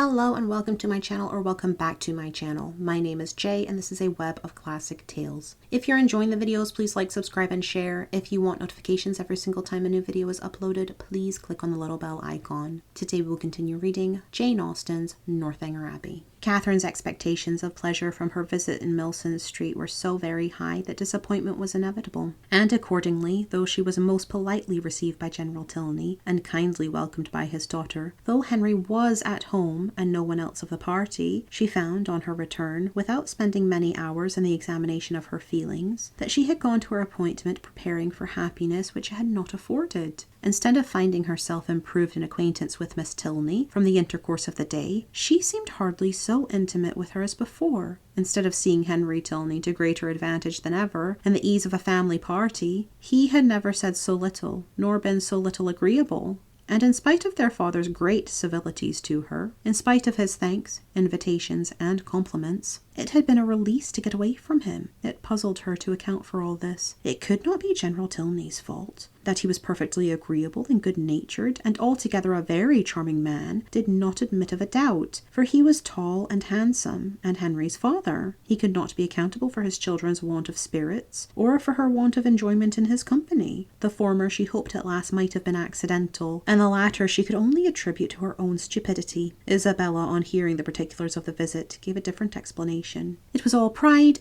Hello and welcome to my channel, or welcome back to my channel. My name is Jay and this is a web of classic tales. If you're enjoying the videos, please like, subscribe, and share. If you want notifications every single time a new video is uploaded, please click on the little bell icon. Today we will continue reading Jane Austen's Northanger Abbey. Catherine's expectations of pleasure from her visit in Milson Street were so very high that disappointment was inevitable, and accordingly, though she was most politely received by General Tilney and kindly welcomed by his daughter, though Henry was at home and no one else of the party, she found on her return, without spending many hours in the examination of her feelings, that she had gone to her appointment preparing for happiness which it had not afforded. Instead of finding herself improved in acquaintance with Miss Tilney from the intercourse of the day, she seemed hardly so intimate with her as before. Instead of seeing Henry Tilney to greater advantage than ever in the ease of a family party, he had never said so little, nor been so little agreeable. And in spite of their father's great civilities to her, in spite of his thanks, invitations, and compliments, it had been a release to get away from him. It puzzled her to account for all this. It could not be General Tilney's fault. That he was perfectly agreeable and good-natured, and altogether a very charming man, did not admit of a doubt, for he was tall and handsome, and Henry's father. He could not be accountable for his children's want of spirits, or for her want of enjoyment in his company. The former she hoped at last might have been accidental, and the latter she could only attribute to her own stupidity. Isabella, on hearing the particulars of the visit, gave a different explanation. It was all pride,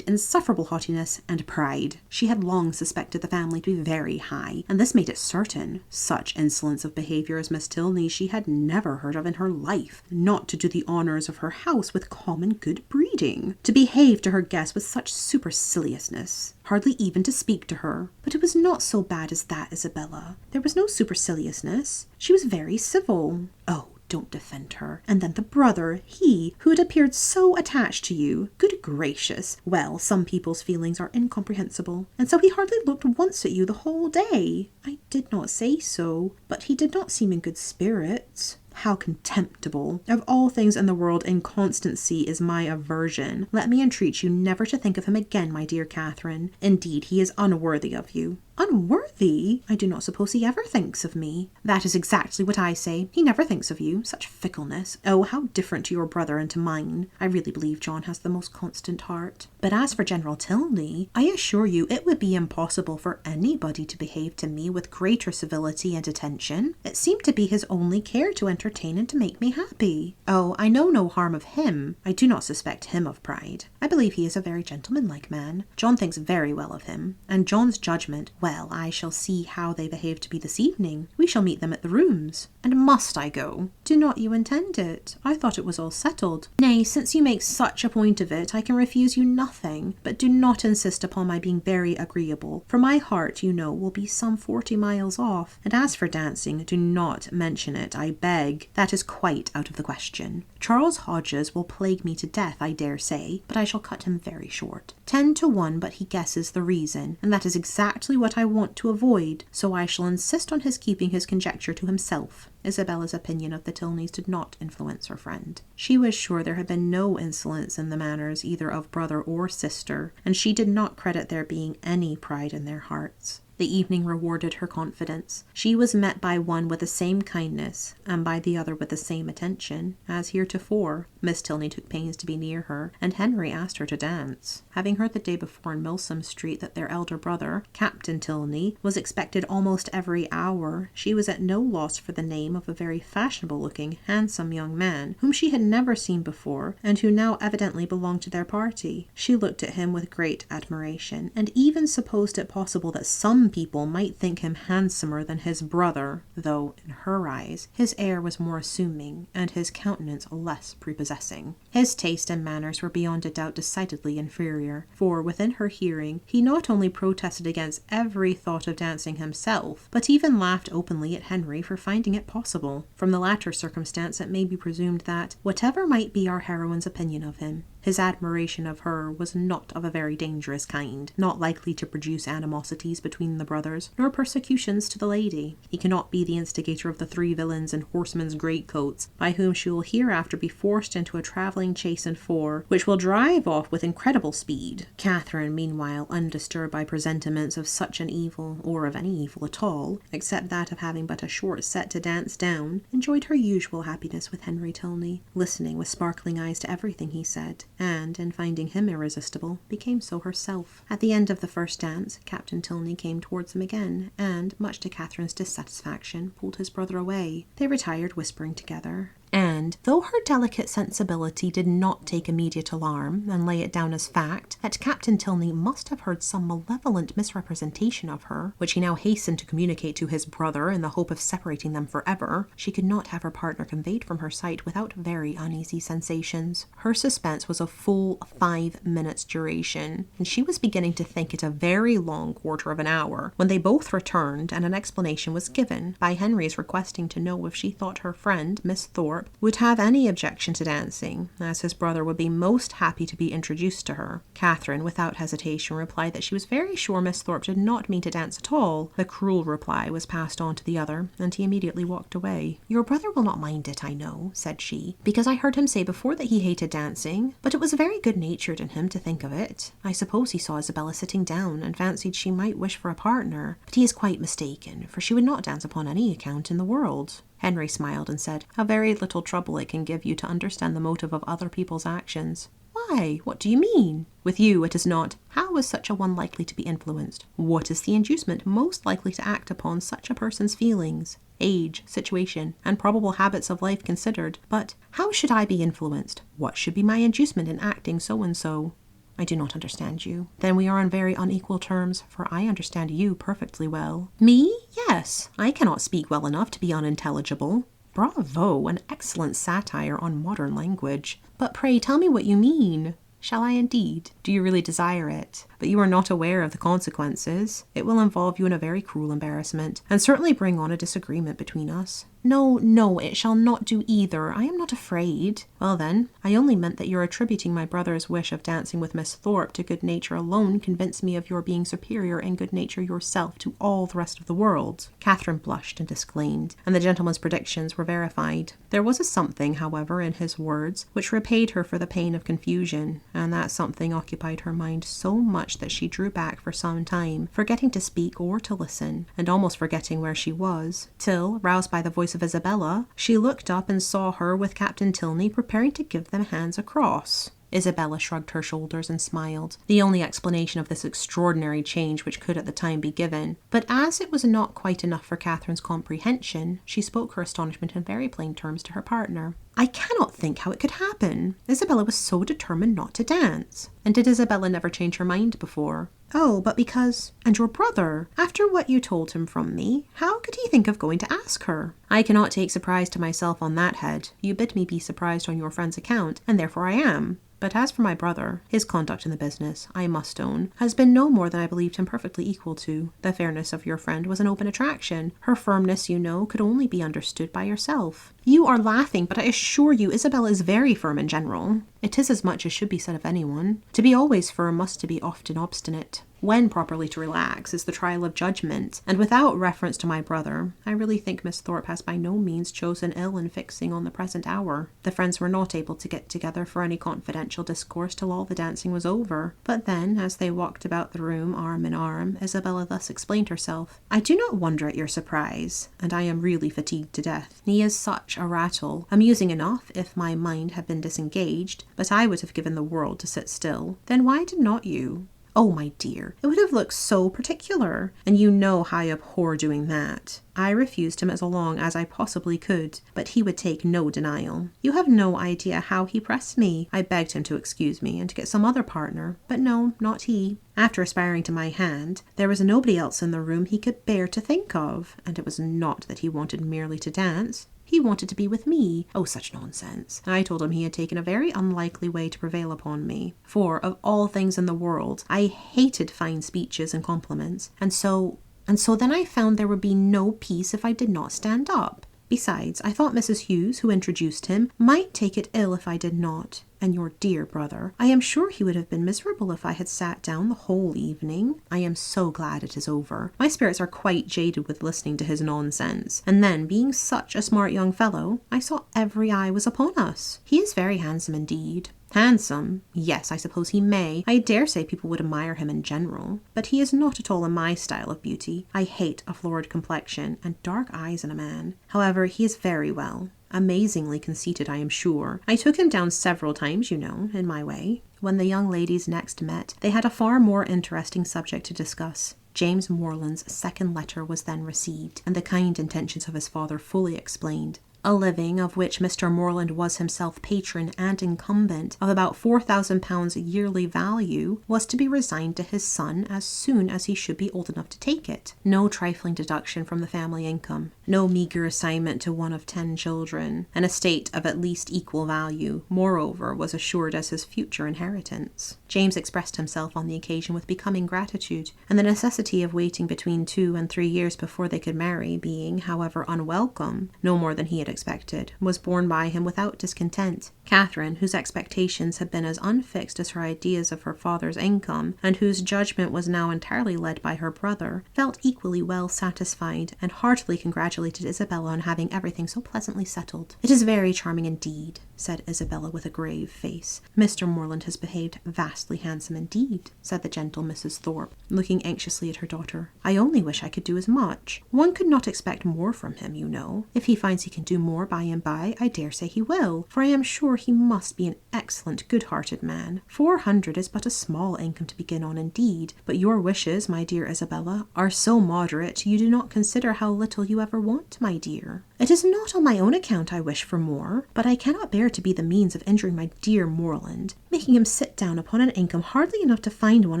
insufferable haughtiness, and pride. She had long suspected the family to be very high, and this made it certain. Such insolence of behaviour as Miss Tilney she had never heard of in her life. Not to do the honours of her house with common good breeding, to behave to her guests with such superciliousness, hardly even to speak to her. But it was not so bad as that, Isabella. There was no superciliousness. She was very civil. Oh, don't defend her. And then the brother, he who had appeared so attached to you. Good gracious. Well, some people's feelings are incomprehensible. And so he hardly looked once at you the whole day. I did not say so, but he did not seem in good spirits. How contemptible. Of all things in the world, inconstancy is my aversion. Let me entreat you never to think of him again, my dear Catherine. Indeed, he is unworthy of you. Unworthy? I do not suppose he ever thinks of me. That is exactly what I say. He never thinks of you. Such fickleness. Oh, how different to your brother and to mine. I really believe John has the most constant heart. But as for General Tilney, I assure you it would be impossible for anybody to behave to me with greater civility and attention. It seemed to be his only care to entertain and to make me happy. Oh, I know no harm of him. I do not suspect him of pride. I believe he is a very gentlemanlike man. John thinks very well of him, and John's judgment, well, I shall see how they behave to be this evening. We shall meet them at the rooms. And must I go? Do not you intend it? I thought it was all settled. Nay, since you make such a point of it, I can refuse you nothing. But do not insist upon my being very agreeable, for my heart, you know, will be some 40 miles off. And as for dancing, do not mention it, I beg. That is quite out of the question. Charles Hodges will plague me to death, I dare say, but I shall cut him very short. 10 to 1, but he guesses the reason, and that is exactly what I want to avoid, so I shall insist on his keeping his conjecture to himself. Isabella's opinion of the Tilneys did not influence her friend. She was sure there had been no insolence in the manners either of brother or sister, and she did not credit there being any pride in their hearts. The evening rewarded her confidence. She was met by one with the same kindness, and by the other with the same attention, as heretofore. Miss Tilney took pains to be near her, and Henry asked her to dance. Having heard the day before in Milsom Street that their elder brother, Captain Tilney, was expected almost every hour, she was at no loss for the name of a very fashionable-looking, handsome young man, whom she had never seen before, and who now evidently belonged to their party. She looked at him with great admiration, and even supposed it possible that some people might think him handsomer than his brother, though, in her eyes, his air was more assuming, and his countenance less prepossessing. His taste and manners were beyond a doubt decidedly inferior, for, within her hearing, he not only protested against every thought of dancing himself, but even laughed openly at Henry for finding it possible. From the latter circumstance it may be presumed that, whatever might be our heroine's opinion of him, His admiration of her was not of a very dangerous kind, not likely to produce animosities between the brothers, nor persecutions to the lady. He cannot be the instigator of the 3 villains in horsemen's greatcoats, by whom she will hereafter be forced into a travelling chaise and 4, which will drive off with incredible speed. Catherine, meanwhile, undisturbed by presentiments of such an evil, or of any evil at all, except that of having but a short set to dance down, enjoyed her usual happiness with Henry Tilney, listening with sparkling eyes to everything he said, and, in finding him irresistible, became so herself. At the end of the first dance, Captain Tilney came towards them again, and, much to Catherine's dissatisfaction, pulled his brother away. They retired whispering together. And, though her delicate sensibility did not take immediate alarm, and lay it down as fact, that Captain Tilney must have heard some malevolent misrepresentation of her, which he now hastened to communicate to his brother in the hope of separating them forever, she could not have her partner conveyed from her sight without very uneasy sensations. Her suspense was of full 5 minutes' duration, and she was beginning to think it a very long quarter of an hour, when they both returned, and an explanation was given, by Henry's requesting to know if she thought her friend, Miss Thorpe, would have any objection to dancing, as his brother would be most happy to be introduced to her. Catherine, without hesitation, replied that she was very sure Miss Thorpe did not mean to dance at all. The cruel reply was passed on to the other, and he immediately walked away. "Your brother will not mind it, I know," said she, "because I heard him say before that he hated dancing, but it was very good-natured in him to think of it. I suppose he saw Isabella sitting down, and fancied she might wish for a partner, but he is quite mistaken, for she would not dance upon any account in the world." Henry smiled and said, "How very little trouble it can give you to understand the motive of other people's actions." "Why, what do you mean?" "With you it is not. How is such a one likely to be influenced? What is the inducement most likely to act upon such a person's feelings? Age, situation, and probable habits of life considered. But how should I be influenced? What should be my inducement in acting so and so?" "I do not understand you." "Then we are on very unequal terms, for I understand you perfectly well." "Me? Yes. I cannot speak well enough to be unintelligible." "Bravo! An excellent satire on modern language. But pray tell me what you mean." "Shall I indeed? Do you really desire it? But you are not aware of the consequences. It will involve you in a very cruel embarrassment, and certainly bring on a disagreement between us." "No, no, it shall not do either. I am not afraid." "Well then, I only meant that your attributing my brother's wish of dancing with Miss Thorpe to good nature alone convinced me of your being superior in good nature yourself to all the rest of the world." Catherine blushed and disclaimed, and the gentleman's predictions were verified. There was a something, however, in his words, which repaid her for the pain of confusion, and that something occupied her mind so much that she drew back for some time, forgetting to speak or to listen, and almost forgetting where she was, till, roused by the voice of Isabella, she looked up and saw her with Captain Tilney preparing to give them hands across. Isabella shrugged her shoulders and smiled, the only explanation of this extraordinary change which could at the time be given. But as it was not quite enough for Catherine's comprehension, she spoke her astonishment in very plain terms to her partner. "I cannot think how it could happen. Isabella was so determined not to dance." "And did Isabella never change her mind before?" "Oh, but because... And your brother, after what you told him from me, how could he think of going to ask her?" "I cannot take surprise to myself on that head. You bid me be surprised on your friend's account, and therefore I am. But as for my brother, his conduct in the business, I must own, has been no more than I believed him perfectly equal to. The fairness of your friend was an open attraction. Her firmness, you know, could only be understood by yourself." "You are laughing, but I assure you Isabella is very firm in general." "It is as much as should be said of anyone. To be always firm must to be often obstinate. When properly to relax is the trial of judgment, and without reference to my brother, I really think Miss Thorpe has by no means chosen ill in fixing on the present hour." The friends were not able to get together for any confidential discourse till all the dancing was over, but then, as they walked about the room arm in arm, Isabella thus explained herself. "I do not wonder at your surprise, and I am really fatigued to death. He is such a rattle, amusing enough if my mind had been disengaged, but I would have given the world to sit still." "Then why did not you?" "Oh, my dear, it would have looked so particular, and you know how I abhor doing that. I refused him as long as I possibly could, but he would take no denial. You have no idea how he pressed me. I begged him to excuse me and to get some other partner, but no, not he. After aspiring to my hand, there was nobody else in the room he could bear to think of, and it was not that he wanted merely to dance. He wanted to be with me. Oh, such nonsense. I told him he had taken a very unlikely way to prevail upon me, for, of all things in the world, I hated fine speeches and compliments, and so then I found there would be no peace if I did not stand up. Besides, I thought Mrs. Hughes, who introduced him, might take it ill if I did not, And your dear brother. I am sure he would have been miserable if I had sat down the whole evening. I am so glad it is over. My spirits are quite jaded with listening to his nonsense. And then, being such a smart young fellow, I saw every eye was upon us. He is very handsome indeed. Handsome? Yes, I suppose he may. I dare say people would admire him in general. But he is not at all in my style of beauty. I hate a florid complexion and dark eyes in a man. However, he is very well. Amazingly conceited, I am sure. I took him down several times, you know, in my way. When the young ladies next met, they had a far more interesting subject to discuss. James Morland's second letter was then received, and the kind intentions of his father fully explained. A living, of which Mr. Morland was himself patron and incumbent, of about £4,000 yearly value, was to be resigned to his son as soon as he should be old enough to take it. No trifling deduction from the family income, no meagre assignment to one of 10 children. An estate of at least equal value, moreover, was assured as his future inheritance. James expressed himself on the occasion with becoming gratitude, and the necessity of waiting between 2 and 3 years before they could marry being, however unwelcome, no more than he had expected, was borne by him without discontent. Catherine, whose expectations had been as unfixed as her ideas of her father's income, and whose judgment was now entirely led by her brother, felt equally well satisfied, and heartily congratulated Isabella on having everything so pleasantly settled. "It is very charming indeed," said Isabella with a grave face. "Mr. Morland has behaved vastly handsome indeed," said the gentle Mrs. Thorpe, looking anxiously at her daughter. "I only wish I could do as much. One could not expect more from him, you know. If he finds he can do more by and by, I dare say he will, for I am sure he must be an excellent, good-hearted man. 400 is but a small income to begin on indeed, but your wishes, my dear Isabella, are so moderate you do not consider how little you ever want, my dear. It is not on my own account I wish for more, but I cannot bear to be the means of injuring my dear Morland, making him sit down upon an income hardly enough to find one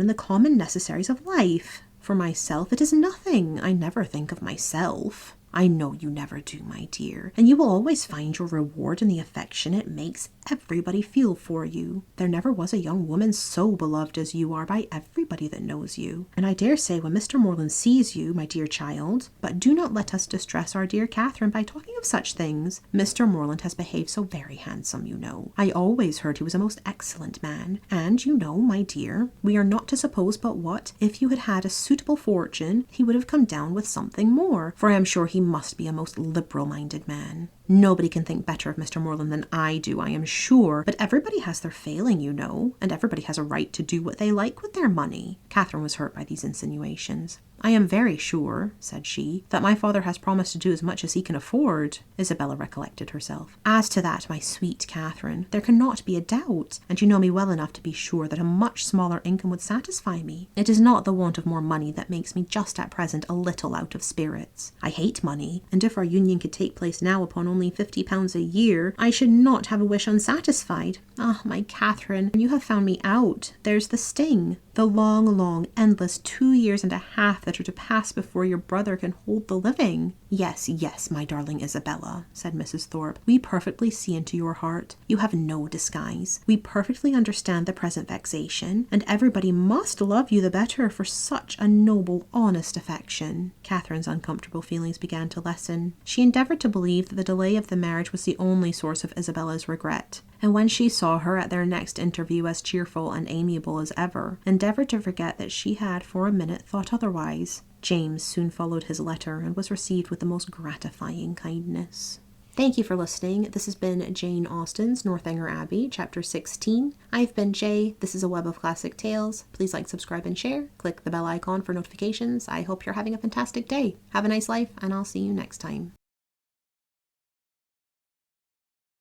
in the common necessaries of life. For myself, it is nothing. I never think of myself." "I know you never do, my dear, and you will always find your reward in the affection it makes everybody feel for you. There never was a young woman so beloved as you are by everybody that knows you. And I dare say when Mr. Morland sees you, my dear child, but do not let us distress our dear Catherine by talking of such things. Mr. Morland has behaved so very handsome, you know. I always heard he was a most excellent man, and you know, my dear, we are not to suppose but what, if you had had a suitable fortune, he would have come down with something more, for I am sure he must be a most liberal-minded man. Nobody can think better of Mr. Morland than I do, I am sure, but everybody has their failing, you know, and everybody has a right to do what they like with their money." Catherine was hurt by these insinuations. "I am very sure," said she, "that my father has promised to do as much as he can afford." Isabella recollected herself. "As to that, my sweet Catherine, there cannot be a doubt, and you know me well enough to be sure that a much smaller income would satisfy me. It is not the want of more money that makes me just at present a little out of spirits. I hate money, and if our union could take place now upon only £50 a year, I should not have a wish unsatisfied. Ah, my Catherine, you have found me out. There's the sting. The long, endless 2 years and a half that are to pass before your brother can hold the living." Yes, my darling Isabella," said Mrs. Thorpe. "We perfectly see into your heart. You have no disguise. We perfectly understand the present vexation, and everybody must love you the better for such a noble, honest affection." Catherine's uncomfortable feelings began to lessen. She endeavoured to believe that the delay of the marriage was the only source of Isabella's regret, and when she saw her at their next interview as cheerful and amiable as ever, endeavoured to forget that she had for a minute thought otherwise. James soon followed his letter and was received with the most gratifying kindness. Thank you for listening. This has been Jane Austen's Northanger Abbey, Chapter 16. I've been Jay. This is a web of classic tales. Please like, subscribe, and share. Click the bell icon for notifications. I hope you're having a fantastic day. Have a nice life, and I'll see you next time.